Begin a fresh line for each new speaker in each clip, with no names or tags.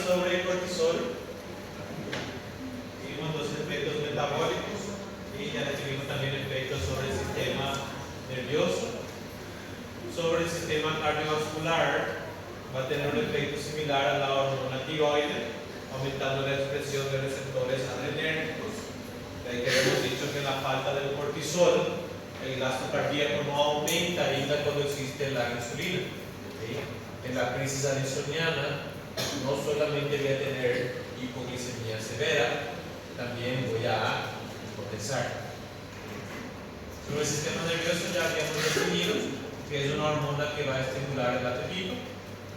sobre el cortisol. Vimos los efectos metabólicos y ya definimos también efectos sobre el sistema nervioso. Sobre el sistema cardiovascular va a tener un efecto similar a la hormona tiroide, aumentando la expresión de receptores adrenérgicos. De ahí que hemos dicho que en la falta del cortisol, el gasto cardíaco no aumenta ainda cuando existe la insulina. ¿Sí? En la crisis addisoniana no solamente voy a tener hipoglicemia severa, también voy a hipotensar. Sobre el sistema nervioso ya habíamos definido que es una hormona que va a estimular el apetito.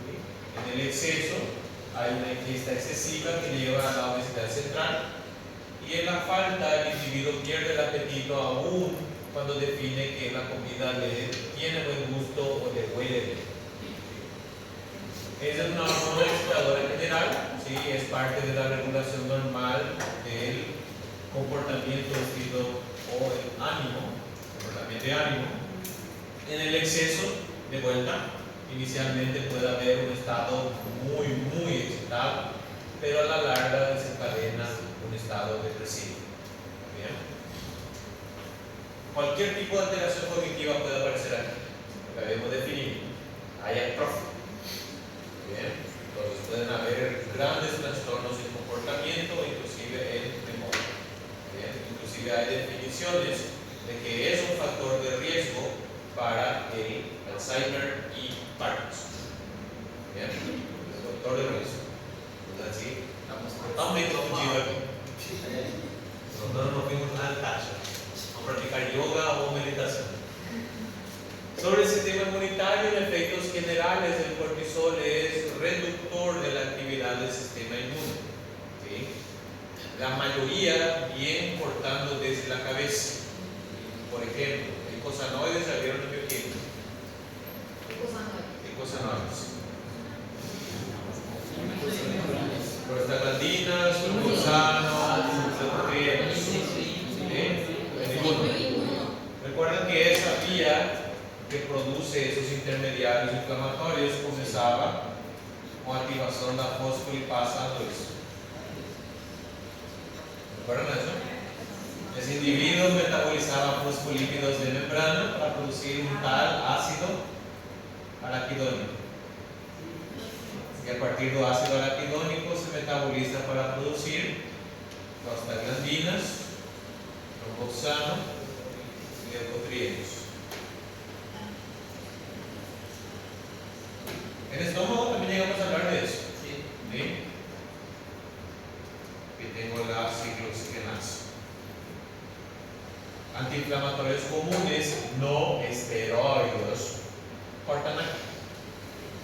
¿Sí? En el exceso hay una ingesta excesiva que lleva a la obesidad central, y en la falta el individuo pierde el apetito aún cuando define que la comida le tiene buen gusto o le huele bien. Esa es una hormona excitadora general, ¿sí? Es parte de la regulación normal del comportamiento, estilo o el ánimo, comportamiento de ánimo. En el exceso, de vuelta, inicialmente puede haber un estado muy excitado, pero a la larga desencadena un estado depresivo. ¿Bien? Cualquier tipo de alteración cognitiva puede aparecer aquí, lo que habíamos definido. Hay atrofia. Bien, entonces pueden haber grandes trastornos en comportamiento, inclusive en memoria. Bien, inclusive hay definiciones de que es un factor de riesgo para el Alzheimer y Parkinson. Bien, el factor de riesgo. Entonces así, estamos totalmente confundidos aquí. Nosotros no fuimos nada al tacho a practicar yoga o meditación. Sobre el sistema inmunitario, en efectos generales, el cortisol es reductor de la actividad del sistema inmune. ¿Sí? La mayoría viene cortando desde la cabeza. Por ejemplo, icosanoides se abrieron en bioquímica. Icosanoides. Prostaglandinas, glucosano, leucotrienos. Recuerden que esa vía que produce esos intermediarios inflamatorios comenzaba con activación de la fosfolipasa 2. ¿Recuerdan eso? Ese individuo metabolizaba fosfolípidos de membrana para producir un tal ácido araquidónico. Y a partir del ácido araquidónico se metaboliza para producir prostaglandinas, tromboxano y leucotrienos. En el estómago también llegamos a hablar de eso. ¿Sí? Que tengo la ciclooxigenasa. Antiinflamatorios comunes no esteroides cortan aquí.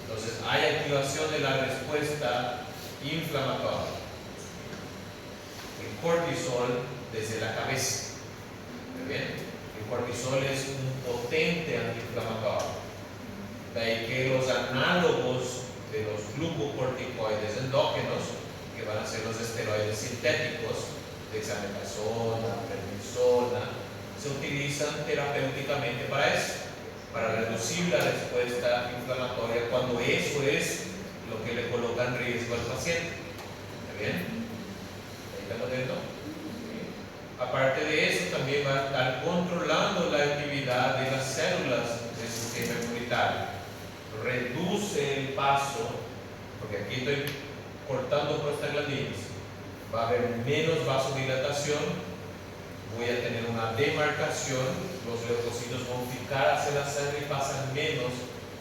Entonces hay activación de la respuesta inflamatoria. El cortisol desde la cabeza. ¿Muy bien? El cortisol es un potente antiinflamatorio. De ahí que los análogos de los glucocorticoides endógenos, que van a ser los esteroides sintéticos, dexametasona, prednisona, se utilizan terapéuticamente para eso, para reducir la respuesta inflamatoria cuando eso es lo que le coloca en riesgo al paciente. ¿Está bien? ¿Ahí estamos viendo? Aparte de eso, también va a estar controlando la actividad de las células del sistema inmunitario. Reduce el paso, porque aquí estoy cortando prostaglandinas, va a haber menos vasodilatación, voy a tener una demarcación, los leucocitos van a fijar hacia la sangre y pasan menos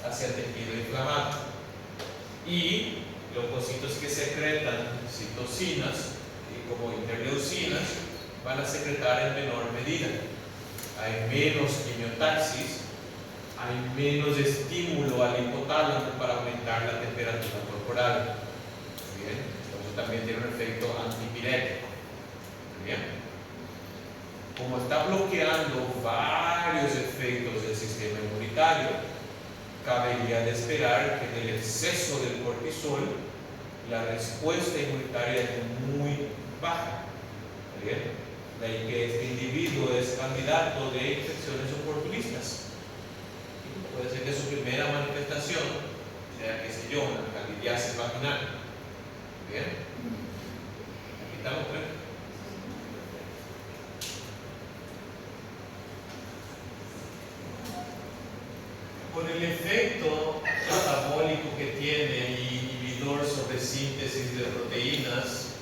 hacia el tejido inflamado. Y leucocitos que secretan citocinas y como interleucinas van a secretar en menor medida. Hay menos quimiotaxis, hay menos estímulo al hipotálamo para aumentar la temperatura corporal. Bien, entonces también tiene un efecto antipirético. Bien, como está bloqueando varios efectos del sistema inmunitario, cabería de esperar que en el exceso del cortisol la respuesta inmunitaria es muy baja. Bien, de ahí que este individuo es candidato de infecciones oportunistas. Puede ser que su primera manifestación sea, qué sé yo, una candidiasis vaginal. Bien, aquí estamos, ¿creo? Por el efecto catabólico que tiene y inhibidor sobre síntesis de proteínas,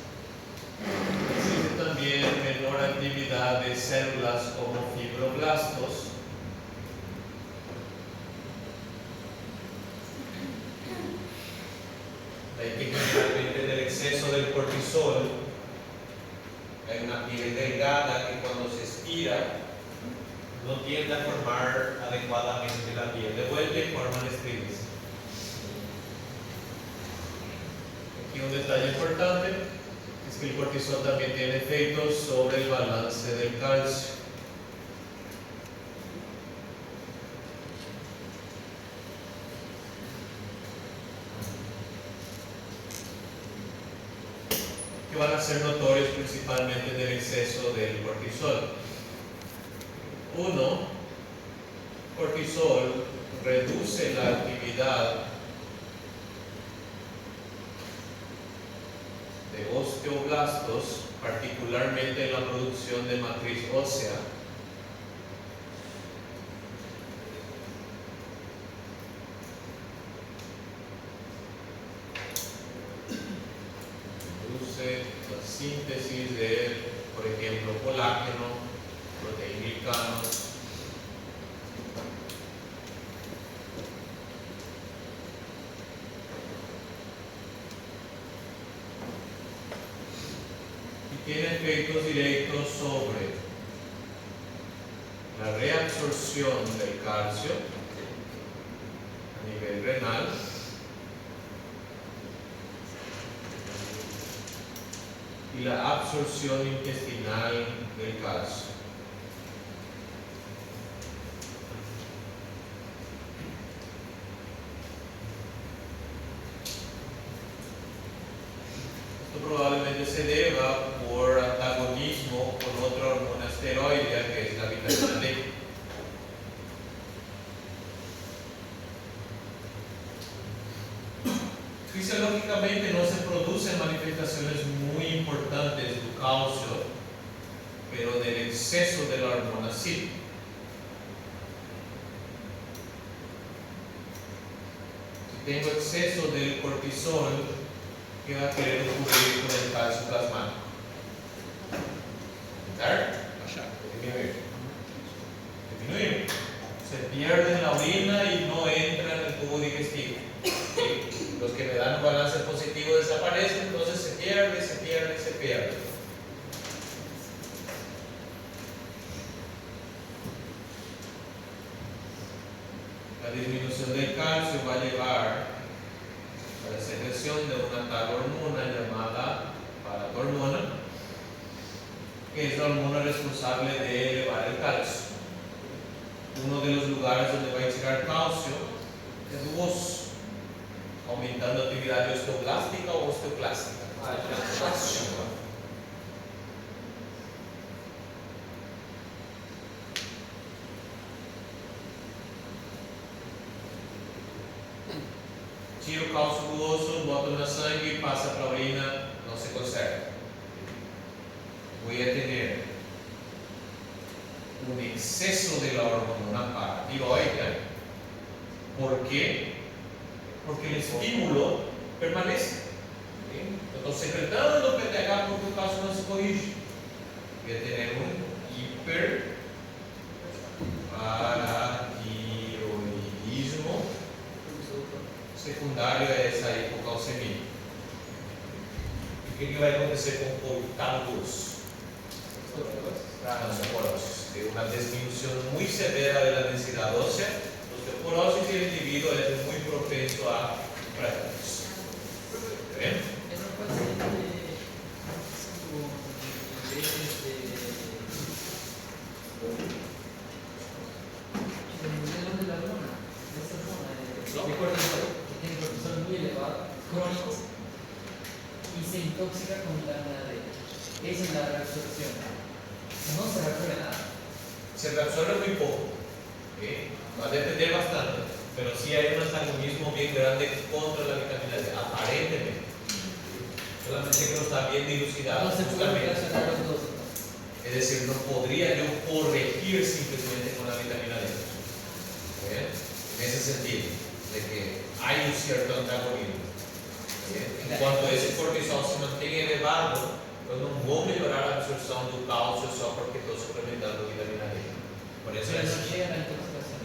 existe también menor actividad de células como fibroblastos. Hay que generalmente del exceso del cortisol hay una piel delgada que cuando se estira no tiende a formar adecuadamente la piel de vuelta y forman estrides. Aquí un detalle importante es que el cortisol también tiene efectos sobre el balance del calcio. Que van a ser notorios principalmente en el exceso del cortisol. Uno, cortisol reduce la actividad de osteoblastos, particularmente en la producción de matriz ósea. Reduce la síntesis de, por ejemplo, colágeno, proteíglicanos. Y tiene efectos directos sobre la reabsorción del calcio a nivel renal, y la absorción intestinal del calcio. Esto probablemente se deba por antagonismo con otra hormona esteroidea que es la vitamina D. Fisiológicamente no se producen manifestaciones muy importantes de calcio, pero del exceso de la hormona sí. Si tengo exceso del cortisol, ¿qué va a querer ocurrir con el calcio plasmático? Disminuir. Disminuir. Se pierde en la orina y no entra en el tubo digestivo. ¿Sí? Los que me dan un balance positivo desaparecen, entonces se pierde, se pierde, se pierde. La disminución del calcio va a llevar a la secreción de una tal hormona llamada paratormona, que es la hormona responsable de elevar el calcio. Uno de los lugares donde va a llegar calcio es vos, aumentando actividad de osteoblástica o osteoclástica. Tiro calcio do osso, boto na sangue, passa para a orina, não se conserva. Voy a tener un exceso de la hormona paratiroidea. ¿Por qué? Porque el estímulo permanece. ¿Sí? Yo estoy secretando PTH porque el calcio no se corrige. Voy a tener un hiperparatiroidismo secundario a esa hipocalcemia. ¿Y qué va a acontecer con coitados? De una disminución muy severa de la densidad ósea, osteoporosis, y el individuo es muy propenso a fracturas. ¿Bien?
Tiene cortisol muy elevado, crónico, y se intoxica con vitamina D. Esa es la reabsorción. No se reabsorbe nada.
Se reabsorbe muy poco. ¿Sí? Va a depender bastante, pero sí hay un antagonismo bien grande contra la vitamina D, aparentemente. bien dilucidado.
No se puede
justamente.
relacionar los dos.
Es decir, no podría yo corregir simplemente con la vitamina D. ¿Bien? En ese sentido, de que hay un cierto antagonismo. ¿Bien? En cuanto esse cortisol se mantenha elevado, eu não vou melhorar a absorção do cálcio só porque estou suplementando vitamina D. Por eso
Pero
es,
no llega a la intoxicación.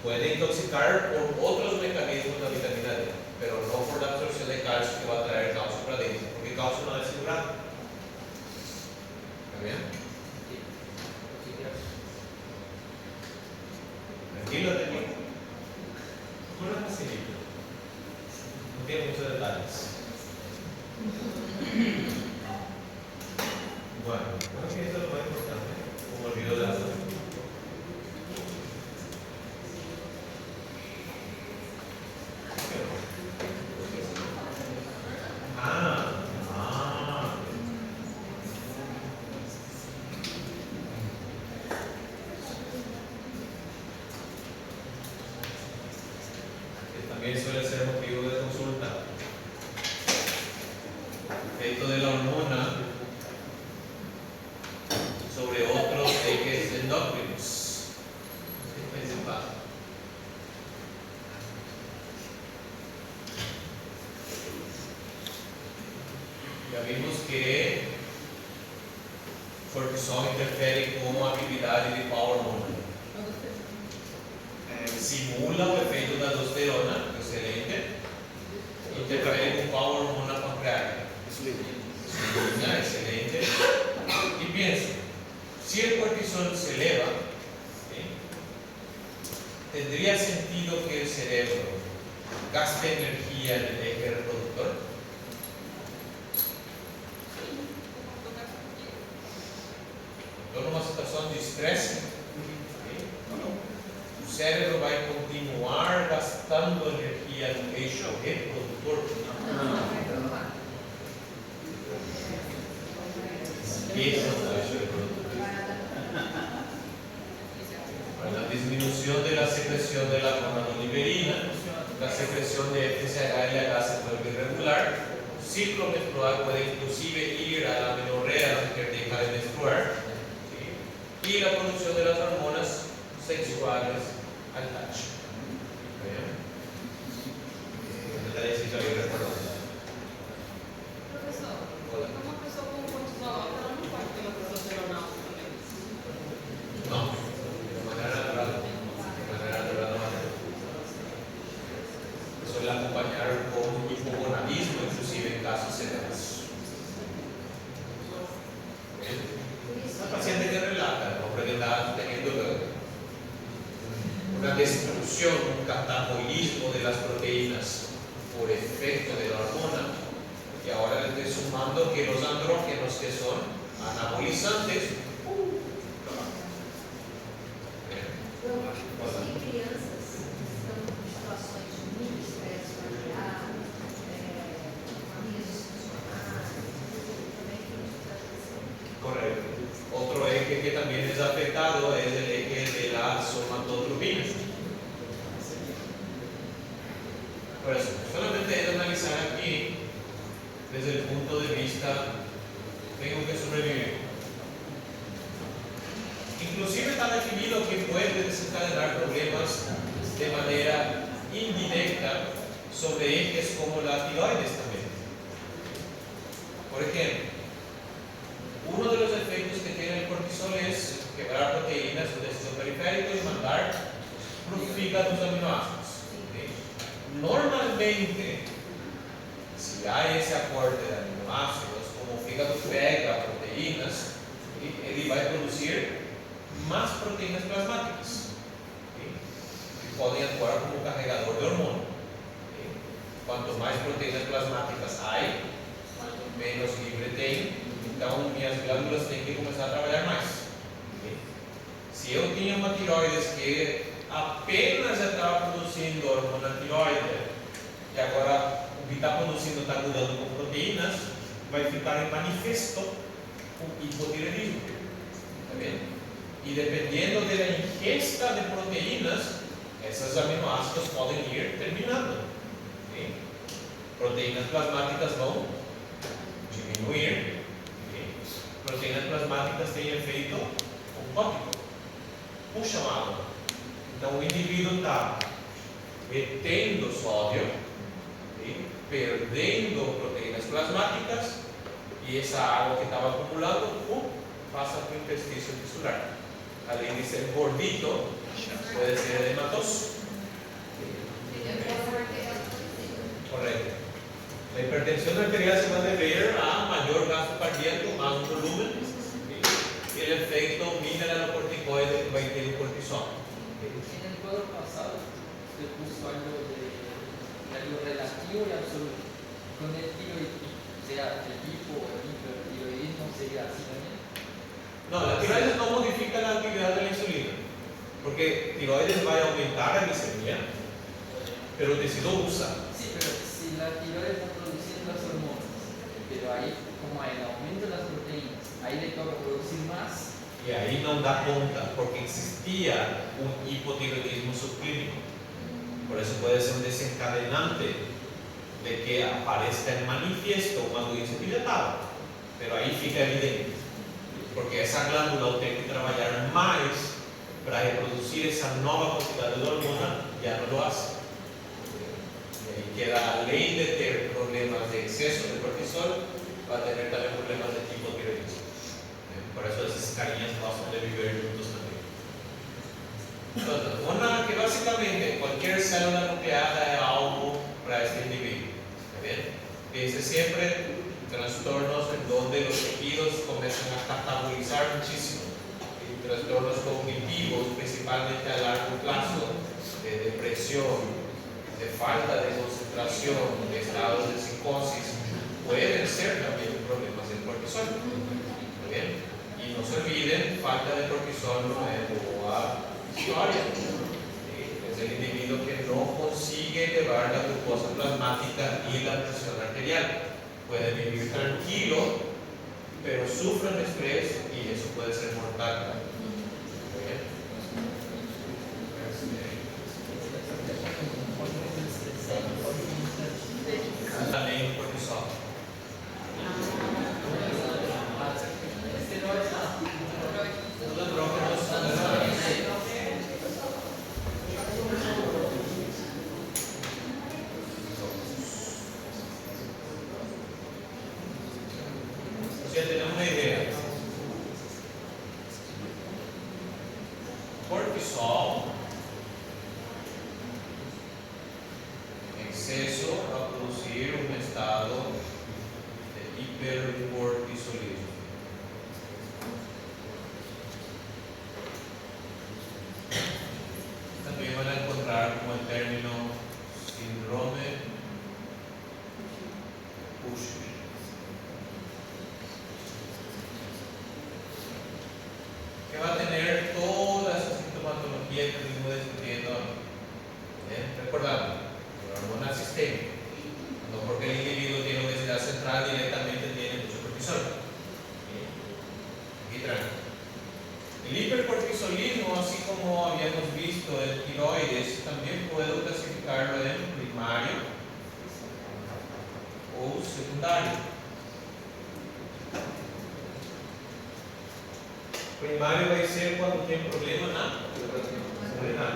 puede intoxicar por otros mecanismos la vitamina D, pero no por la absorción de calcio que va a traer calcio para dentro, porque calcio no es segurado. ¿Está bien?
Sí, gracias.
Tranquilo, tranquilo. Una facilita. No tiene muchos detalles. Bueno, creo que esto es lo más importante. Como olvido de hacer. Que también suele ser motivo de consulta. Efecto de la hormona sobre otros ejes endócrinos. ¿Qué principal? Ya vimos que cortisol interfiere con actividad de qual hormona? Simula o efeito da aldosterona, excelente. Interfiere con qual hormona pancreática? Insulina, excelente. Y pienso, si el cortisol se eleva, ¿sí?, ¿tendría sentido que el cerebro gaste energía en el eje reproductor? Então, numa situação de estresse, o cérebro vai continuar gastando energia no eixo reprodutor. Esqueçam do eixo reproductor. La disminución de la secreción de la gonadoliberina, la secreción de FSH y la se vuelve irregular. El ciclo menstrual puede inclusive ir a la menorrea, la mujer deja de menstruar, ¿sí?, y la producción de las hormonas sexuales al tacho.
Professor,
Hola.
uma pessoa com cortisol alto, ela não pode ter uma testosterona alta também.
No, de manera natural. De manera natural no va a ser. Suele acompañar con hipogonadismo, inclusive en casos severos. Una paciente que relata, hombre que está teniendo una destrucción, un catabolismo de las proteínas por efecto de la hormona, y ahora le estoy sumando que los andrógenos, que son anabolizantes,
Em crianças estão em situações de muito estresse familiar, famílias disfuncionais, também tem dificuldade.
correcto. Otro eje que también es afectado es el eje de la somatotropina. Por eso, solamente es analizar aquí desde el punto de vista, tengo que sobrevivir. Inclusive está definido que puede desencadenar problemas de manera indirecta sobre ejes como la tiroides también. Por ejemplo, uno de los efectos que tiene el cortisol es quebrar proteínas del sistema periférico y mandar profígados aminoácidos. ¿Sí? Normalmente, si hay ese aporte de aminoácidos, como o fígado pega proteínas, ¿sí?, ele vai producir más proteínas plasmáticas, ¿sí?, que podem atuar como carregador de hormônio. ¿Sí? Quanto mais proteínas plasmáticas hay, quanto menos livre tem, então minhas glândulas têm que começar a trabalhar mais. ¿Sí? Se eu tinha uma tiroides que apenas estava produzindo hormona tiroide, e agora o que está produzindo está mudando com proteínas, vai ficar em manifesto o hipotireoidismo. ¿Está bien? Y dependiendo de la ingesta de proteínas, esos aminoácidos pueden ir terminando. ¿Sí? Proteínas plasmáticas vão diminuir. plasmáticas têm efeito oncótico. Puxa água. Então o indivíduo está retendo sódio, perdendo proteínas plasmáticas, e essa água que estava acumulando passa para o interstício tisular. Além de ser gordito, pode ser edematoso. Correcto. La hipertensión arterial se va a deber a mayor gasto cardíaco, más volumen, y el efecto mineralocorticoide que va a ir el cortisol.
En el cuadro pasado se puso algo relativo y absoluto. Con el tiroidismo, o sea, el tipo o el hipertiroidismo sería así también.
No, la tiroides no modifica la actividad de la insulina, porque tiroides va a aumentar la glicemia, pero el tecido usa.
Sí, pero si la tiroides está produciendo las hormonas, pero ahí, como hay el aumento de las proteínas, ahí le toca producir más.
Y ahí no da cuenta, porque existía un hipotiroidismo subclínico. Por eso puede ser un desencadenante de que aparezca en manifiesto una audiencia dilatada. Pero ahí fica evidente, porque esa glándula tiene que trabajar más para reproducir esa nueva cantidad de hormona, ya no lo hace. Y ahí queda, além de ter problemas de exceso de cortisol, va a tener también problemas de hipotiroidismo. Por eso esas cariñas gostam de viver juntos también. Entonces, una que básicamente cualquier célula nucleada es algo para este individuo. ¿Está bien? Piense siempre trastornos en donde los tejidos comienzan a catabolizar muchísimo. Y trastornos cognitivos, principalmente a largo plazo, de depresión, de falta de concentración, de estados de psicosis, pueden ser también problemas del cortisol. ¿Está bien? Y no se olviden, falta de cortisol no es boa historia. Es el individuo que no consigue elevar la glucosa plasmática y la presión arterial. Puede vivir tranquilo, pero sufre de estrés y eso puede ser mortal. También el cortisol. Los andrógenos son ya tenemos una idea. Cortisol, exceso va a producir un estado de hipercortisolismo. También van a encontrar como el término síndrome Cushing. Que va a tener toda esa sintomatología que estuvimos discutiendo. Recordando, la hormona sistémica, no porque el individuo tiene obesidad central directamente tiene mucho cortisol. Aquí tranquilo. El hipercortisolismo, así como habíamos visto el tiroides, también puedo clasificarlo en primario o secundario. Primario va a ser cuando tiene problema renal.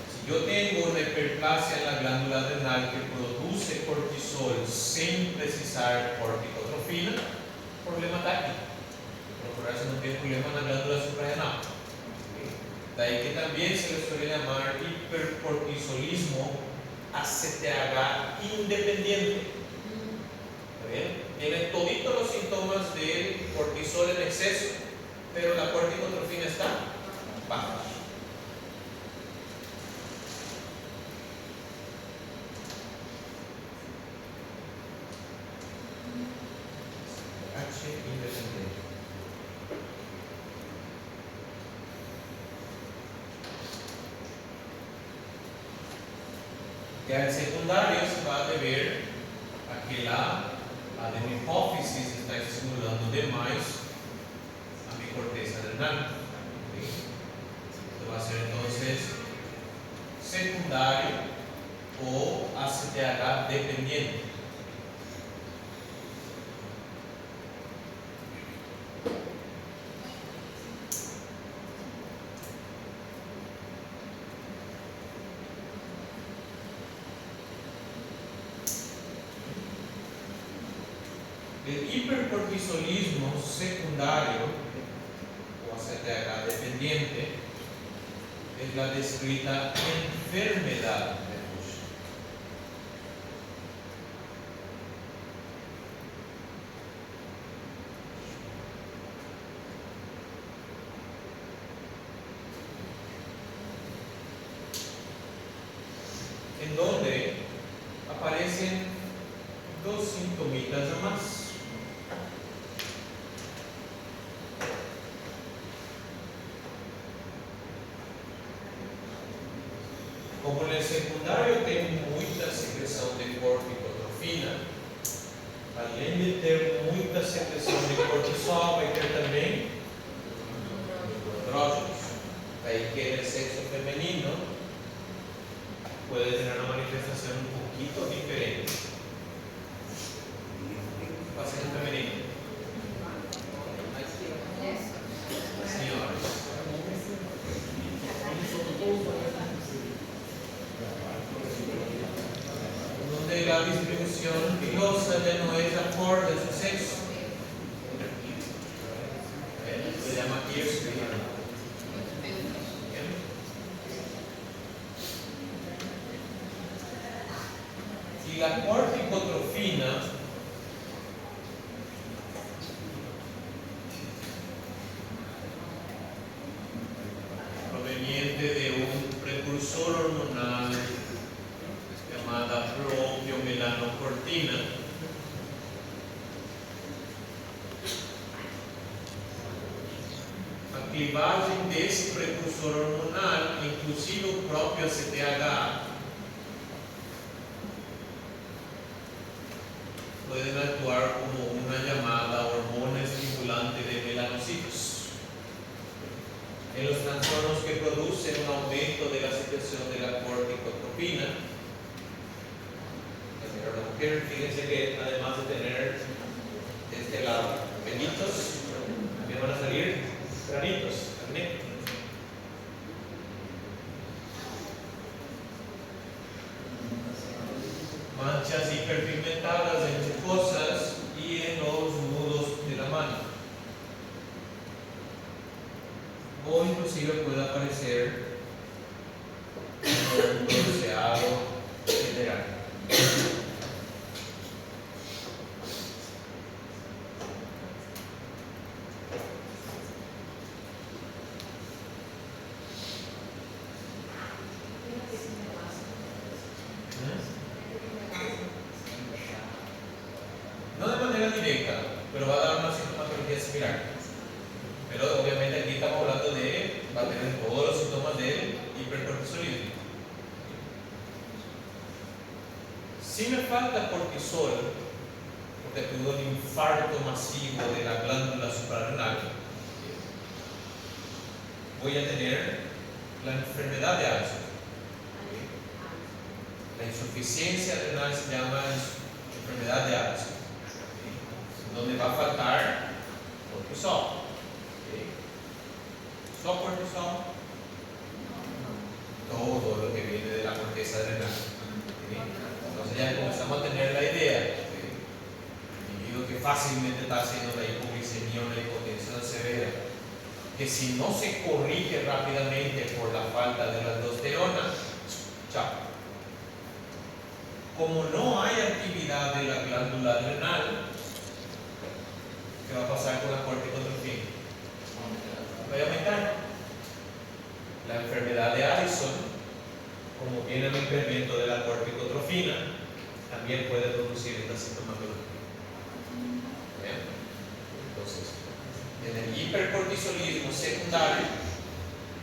Si yo tengo una hiperplasia en la glándula renal que produce cortisol sin precisar corticotrofina, problema táctico. Procurar si no tiene problema en la glándula suprarrenal. De ahí que también se le suele llamar hipercortisolismo ACTH independiente. ¿Está bien? Tiene toditos los síntomas del cortisol en exceso, pero la corticotrofina está baja. H independiente. Ya el secundario se va a deber a que la adenohipófisis está estimulando demais a mi corteza renal. Esto va a ser entonces secundario o ACTH dependiente. El hipercortisolismo secundario o ACTH dependiente es la descrita enfermedad de Bush. En donde aparecen dos sintomitas o más. Como en el secundario tem muita secreção de corticotrofina, além de ter muita secreção de cortisol, vai ter também andrógenos. Aí que en el sexo femenino puede tener una manifestación un poquito diferente. Paciente femenino. Señores. Donde la distribución pilosa ya no es acorde a su sexo. Se llama Kirsten. Y la corticotrofina proveniente de un precursor hormonal llamada propiomelanocortina, a clivagem desse precursor hormonal, inclusive o próprio ACTH, pueden actuar como una llamada hormona estimulante de melanocitos. En los trastornos que producen un aumento de la secreción de la corticotropina, la mujer, fíjense que además de tener de este lado pelitos, también van a salir granitos, acné. Manchas hiperpigmentadas en mucosas y en los nudos de la mano. O inclusive puede aparecer un bronceado general. No de manera directa, pero va a dar una sintomatología similar. Pero obviamente aquí estamos hablando de, va a tener todos los síntomas del hipercortisolismo. Si me falta cortisol, porque tuve un infarto masivo de la glándula suprarrenal, voy a tener la enfermedad de Addison. La insuficiencia renal se llama enfermedad de Addison, donde va a faltar cortisol. ¿Solo cortisol? Todo lo que viene de la corteza renal. Entonces ya comenzamos a tener la idea. El individuo que fácilmente está haciendo la hipoglicemia o la hipotensión severa, que si no se corrige rápidamente por la falta de la aldosterona, chao. Como no hay actividad de la glándula adrenal, ¿qué va a pasar con la corticotrofina? Va a aumentar. La enfermedad de Addison, como viene el incremento de la corticotrofina, también puede producir esta sintomatología. ¿Bien? Entonces, en el hipercortisolismo secundario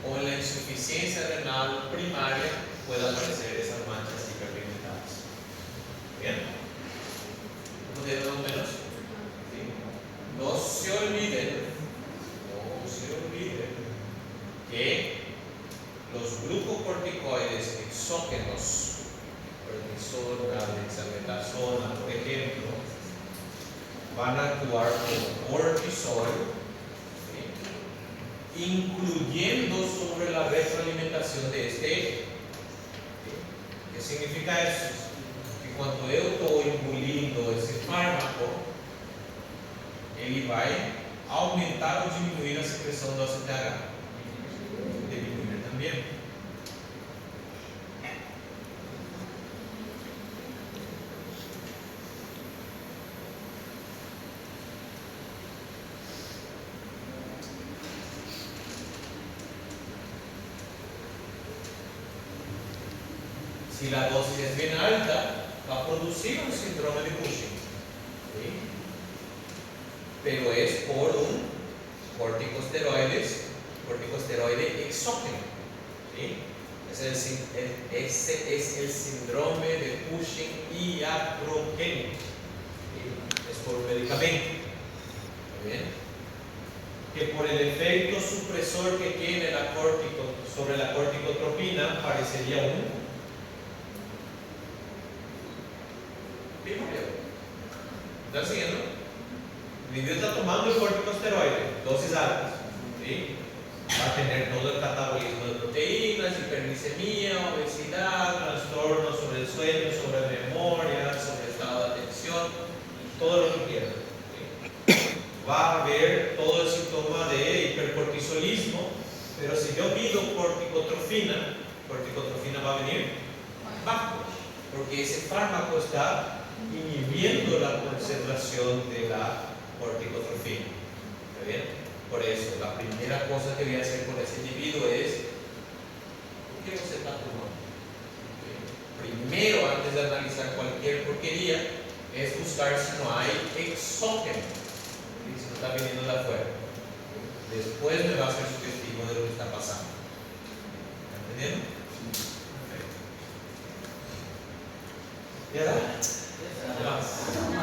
o en la insuficiencia renal primaria puede aparecer esas manchas hiperpigmentadas. Bien, ¿no tienen menos? ¿Sí? No se olviden que los glucocorticoides exógenos, prednisona, dexametasona, por ejemplo, van a actuar como cortisol, ¿sí? Incluyendo sobre la retroalimentación de este eje. ¿Sí? ¿Qué significa eso? Que cuando yo estoy engolindo ese fármaco, ele vai aumentar ou diminuir a secreção do ACTH? Diminuir também. Se a dosis é bem alta, vai produzir um síndrome de Cushing. ¿Sí? Pero es por un corticosteroide exógeno. ¿Sí? Ese es el síndrome de Cushing iatrogénico. ¿Sí? Es por un medicamento. ¿Está bien? Que por el efecto supresor que tiene sobre la corticotropina parecería un primario. ¿Están siguiendo? El individuo está tomando el corticosteroide, dosis altas, ¿sí? Va a tener todo el catabolismo de proteínas, hiperglicemia, obesidad, trastornos sobre el sueño, sobre memoria, sobre estado de atención, todo lo que quiera, ¿sí? Va a haber todo el síntoma de hipercortisolismo, pero si yo pido corticotrofina va a venir bajo, porque ese fármaco está inhibiendo la concentración de la corticotrofina. ¿Está bien? Por eso, la primera cosa que voy a hacer con ese individuo es ¿por qué no se está tomando? Primero, antes de analizar cualquier porquería, es buscar si no hay exógeno, ¿sí? Si no está viniendo de afuera. Después me va a ser sugestivo de lo que está pasando. ¿Está entendiendo? Perfecto. ¿Ya da? Ya.